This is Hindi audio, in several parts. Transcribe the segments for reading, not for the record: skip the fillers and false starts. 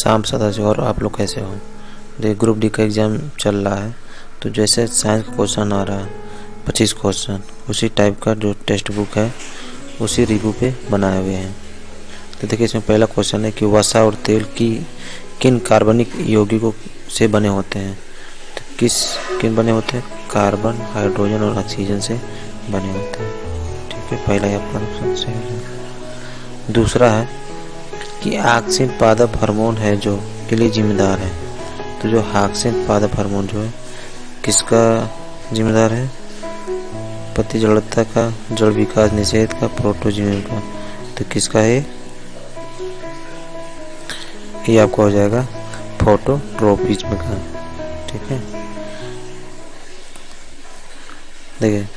शाम सदाशिव और आप लोग कैसे हो। देखिए ग्रुप डी का एग्ज़ाम चल रहा है, तो जैसे साइंस का क्वेश्चन आ रहा है 25 क्वेश्चन, उसी टाइप का जो टेक्स्ट बुक है उसी रिव्यू पे बनाए हुए हैं। तो देखिए इसमें पहला क्वेश्चन है कि वसा और तेल की किन कार्बनिक यौगिकों से बने होते हैं। तो किन बने होते हैं? कार्बन, हाइड्रोजन और ऑक्सीजन से बने होते हैं। ठीक है, पहला ही आपका ऑप्शन सही है। दूसरा है कि ऑक्सिन पादप हार्मोन है जो के लिए जिम्मेदार है। तो जो ऑक्सिन पादप हार्मोन जो है किसका जिम्मेदार है? पति जड़ता का, जड़ विकास निषेध का, प्रोटोजीवन का। तो किसका है? ये आपको हो जाएगा फोटोट्रोपिज्म का। ठीक है, देखिए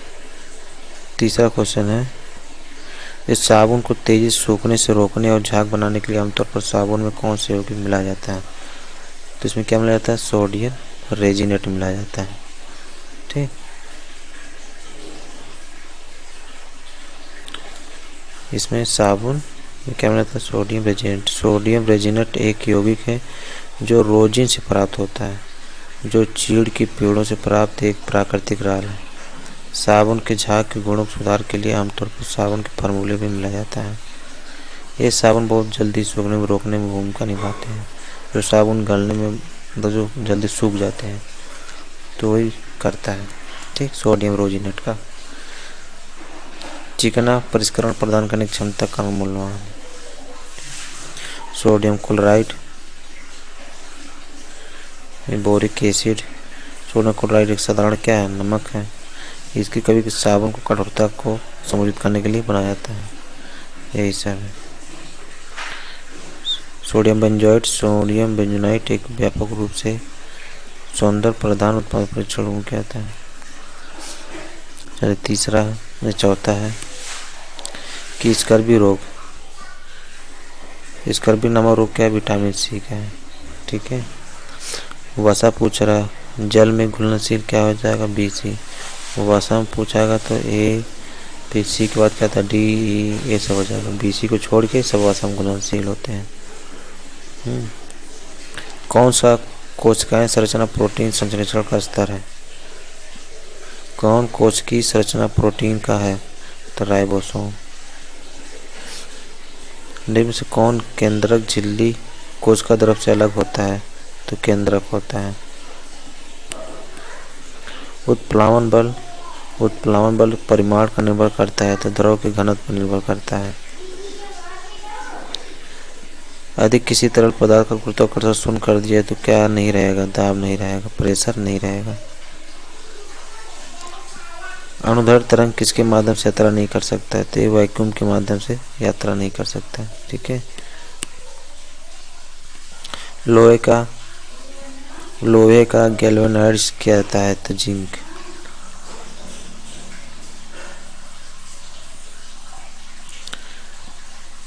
तीसरा क्वेश्चन है इस साबुन को तेजी से सूखने से रोकने और झाग बनाने के लिए आमतौर पर साबुन में कौन से यौगिक मिलाया जाता है। तो इसमें क्या मिलाया जाता है? सोडियम रेजिनेट मिलाया जाता है। ठीक, इसमें साबुन में क्या मिलाया जाता है? Sodium resonate. सोडियम रेजिनेट एक यौगिक है जो रोजिन से प्राप्त होता है, जो चीड़ की पेड़ों से प्राप्त एक प्राकृतिक राल है। साबुन के झाग के गुणों के सुधार के लिए आमतौर पर साबुन के फार्मूले में मिलाया जाता है। ये साबुन बहुत जल्दी सूखने में रोकने में भूमिका निभाते हैं। जो साबुन गलने में जो जल्दी सूख जाते हैं तो वही करता है। ठीक, सोडियम रोजिनेट का। चिकना परिष्करण प्रदान करने की क्षमता का मूल्यवान। Sodium chloride, boric acid. Sodium chloride एक साधारण क्या है? नमक है। इसकी कभी साबुन को कठोरता को संबोधित करने के लिए बनाया जाता है। यही सब है। सोडियम बेंजोएट, सोडियम बेंजोनाइट एक व्यापक रूप से सौंदर्य प्रधान उत्पाद परीक्षण में क्या आता है। चलिए तीसरा है, चौथा है कि स्कर्वी रोग, स्कर्वी नामक रोग क्या है? विटामिन सी का है। ठीक है, वसा पूछ रहा है जल में घुलनशील क्या हो जाएगा? BC। वसा में पूछाएगा तो A, फिर C के बाद क्या था? D, E, ये सब हो जाएगा। BC को छोड़ के सब वसा में घुलनशील होते हैं। कौन सा कोशिकाएं संरचना प्रोटीन संश्लेषण का स्तर है? कौन कोश की संरचना प्रोटीन का है? तो राइबोसोम। निम्न से कौन केंद्रक झिल्ली कोश का द्रव से अलग होता है? तो केंद्रक होता है। उत्प्लावन बल परिमाण पर निर्भर करता है तो द्रव के घनत्व पर निर्भर करता है। यदि किसी तरल पदार्थ का गुरुत्वाकर्षण शून्य कर दिया तो क्या नहीं रहेगा? दाब नहीं रहेगा, प्रेशर नहीं रहेगा। अनुदैर्ध्य तरंग किसके माध्यम से यात्रा नहीं कर सकता है? तो वैक्यूम के माध्यम से यात्रा नहीं कर सकता है। ठीक है, लोहे का गैल्वेनाइज्ड किया जाता है तो जिंक।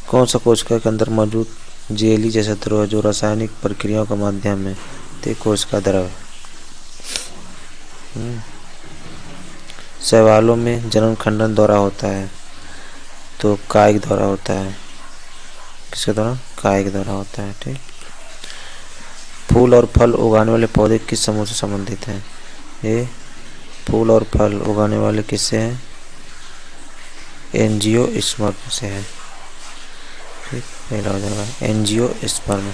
कौन सा कोशिका के अंदर मौजूद जेली जैसा द्रव है जो रासायनिक प्रक्रियाओं का माध्यम है? तो कोशिका द्रव। शैवालों में जनन खंडन द्वारा होता है तो कायिक द्वारा होता है। किसके द्वारा? कायिक द्वारा होता है। ठीक, फूल और फल उगाने वाले पौधे किस समूह से संबंधित हैं? ये फूल और फल उगाने वाले किससे हैं? एंजियोस्पर्म से है। ठीक, पहला हो जाएगा एंजियोस्पर्म।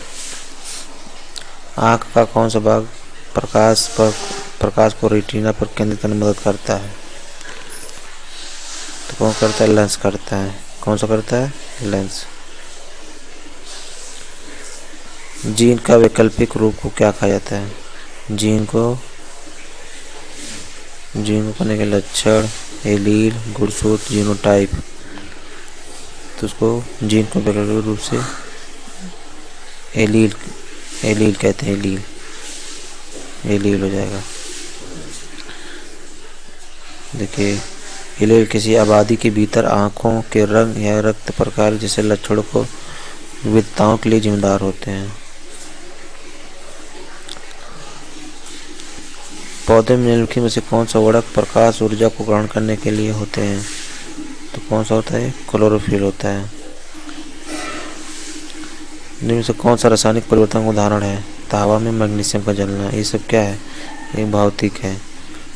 आँख का कौन सा भाग प्रकाश को रेटिना पर केंद्रित करने में मदद करता है? तो कौन करता है? लेंस करता है। कौन सा करता है? लेंस। जीन का वैकल्पिक रूप को क्या कहा जाता है? जीन को करने के लक्षण, एलील, गुणसूत्र, जीनोटाइप। तो उसको जीन को वैकल्पिक रूप से एलील कहते हैं। एलील हो जाएगा। देखिए एलील किसी आबादी के भीतर आँखों के रंग या रक्त प्रकार जैसे लक्षणों को विविधताओं के लिए जिम्मेदार होते हैं। पौधे में निम्नलिखित में से कौन सा वर्णक प्रकाश ऊर्जा को ग्रहण करने के लिए होते हैं? तो कौन सा होता है? क्लोरोफिल होता है। इनमें से कौन सा रासायनिक परिवर्तन का उदाहरण है? तो हवा में मैग्नीशियम का जलना। ये सब क्या है? ये भौतिक है।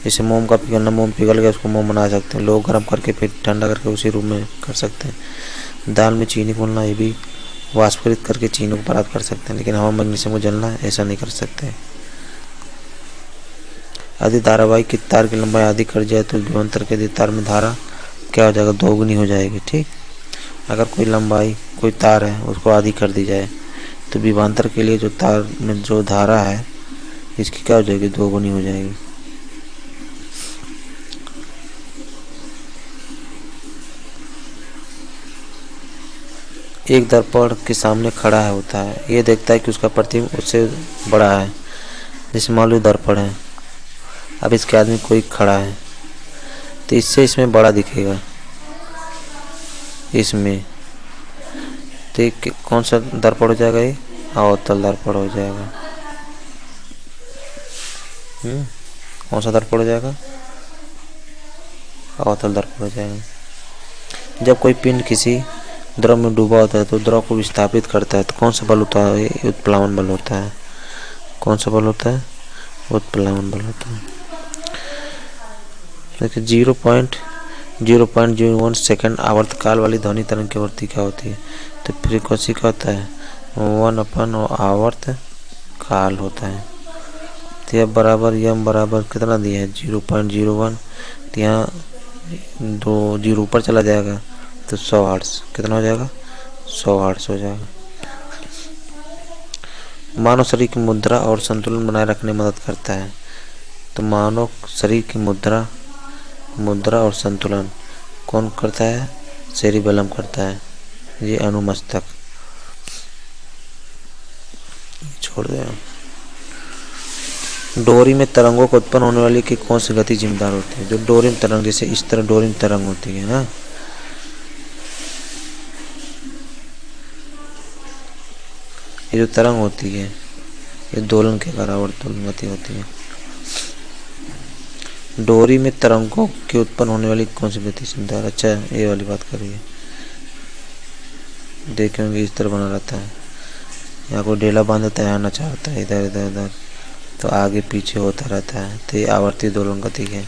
जैसे मोम का पिघलना, मोम पिघल गया उसको मोम बना सकते हैं, लोग गर्म करके फिर ठंडा करके उसी रूप में कर सकते हैं। दाल में चीनी घोलना, ये भी वाष्पीकृत करके चीनी को प्राप्त कर सकते हैं, लेकिन हवा में मैग्नीशियम को जलना ऐसा नहीं कर सकते। यदि धारावाहिक की तार की लंबाई आधी कट जाए तो विभवांतर के तार में धारा क्या हो जाएगा? दोगुनी हो जाएगी। ठीक, अगर कोई लंबाई कोई तार है उसको आधी कर दी जाए तो विभवांतर के लिए जो तार में जो धारा है इसकी क्या हो जाएगी? दोगुनी हो जाएगी। एक दर्पण के सामने खड़ा है होता है, ये देखता है कि उसका प्रतिबिंब उससे बड़ा है। जैसे मान लो दर्पण है, अब इसके आदमी कोई खड़ा है तो इससे इसमें बड़ा दिखेगा इसमें, तो कौन सा दर्पण हो जाएगा? ये अवतल दर्पण हो जाएगा। कौन सा दर्पण हो जाएगा? अवतल दर्पण हो जाएगा। जब कोई पिंड किसी द्रव में डूबा होता है तो द्रव को विस्थापित करता है तो कौन सा बल होता है? उत्प्लावन बल होता है। कौन सा बल होता है? उत्प्लावन बल होता है। देखिए 0.01 सेकंड आवर्तकाल वाली ध्वनि तरंग की आवृत्ति क्या होती है? तो फ्रीक्वेंसी क्या होता है? 1/, आवर्त काल होता है। तो यह बराबर यम बराबर कितना दिया है? 0.01। तो यहाँ 2 जीरो ऊपर चला जाएगा तो 100 हर्ट्ज कितना हो जाएगा? 100 हर्ट्ज हो जाएगा। मानव शरीर की मुद्रा और संतुलन बनाए रखने में मदद करता है। तो मानव शरीर की मुद्रा और संतुलन कौन करता है? सेरिबेलम करता है, ये अनुमस्तक। छोड़ दे। डोरी में तरंगों को उत्पन्न होने वाली की कौन सी गति जिम्मेदार होती है? जो डोरिम तरंग, जैसे इस तरह डोरिम तरंग होती है ना, ये जो तरंग होती है ये दोलन के बराबर दोलन गति होती है। डोरी में तरंगों के उत्पन्न होने वाली कौन सी गति जिम्मेदार? अच्छा, ये वाली बात करिए। देखेंगे इस तरह बना रहता है, यहाँ को ढेला बांध देता है, यहाँ नचाता है, इधर इधर इधर, तो आगे पीछे होता रहता है। तो ये आवर्ती दोलन गति है।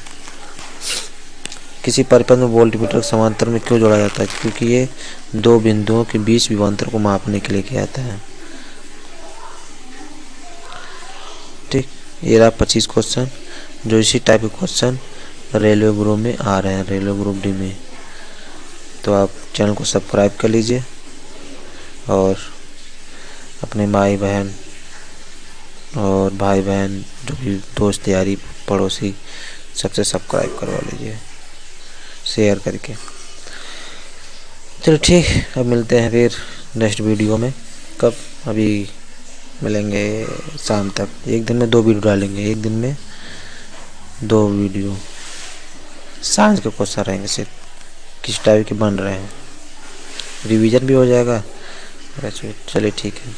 किसी परिपथ में वोल्टमीटर समांतर में क्यों जोड़ा जाता है? क्योंकि ये दो बिंदुओं के बीच विभवांतर को मापने के लिए किया जाता है। ठीक, ये रहा 25 क्वेश्चन। जो इसी टाइप के क्वेश्चन रेलवे ग्रुप में आ रहे हैं, रेलवे ग्रुप डी में, तो आप चैनल को सब्सक्राइब कर लीजिए और अपने माई बहन और भाई बहन जो भी दोस्त यारी पड़ोसी सबसे सब्सक्राइब करवा लीजिए शेयर करके। चलो ठीक, अब मिलते हैं फिर नेक्स्ट वीडियो में। कब? अभी मिलेंगे शाम तक। एक दिन में 2 वीडियो डालेंगे, एक दिन में 2 वीडियो। साइंस के क्वेश्चन रहेंगे सिर्फ, किस टाइप के बन रहे हैं, रिवीजन भी हो जाएगा। चलिए ठीक है।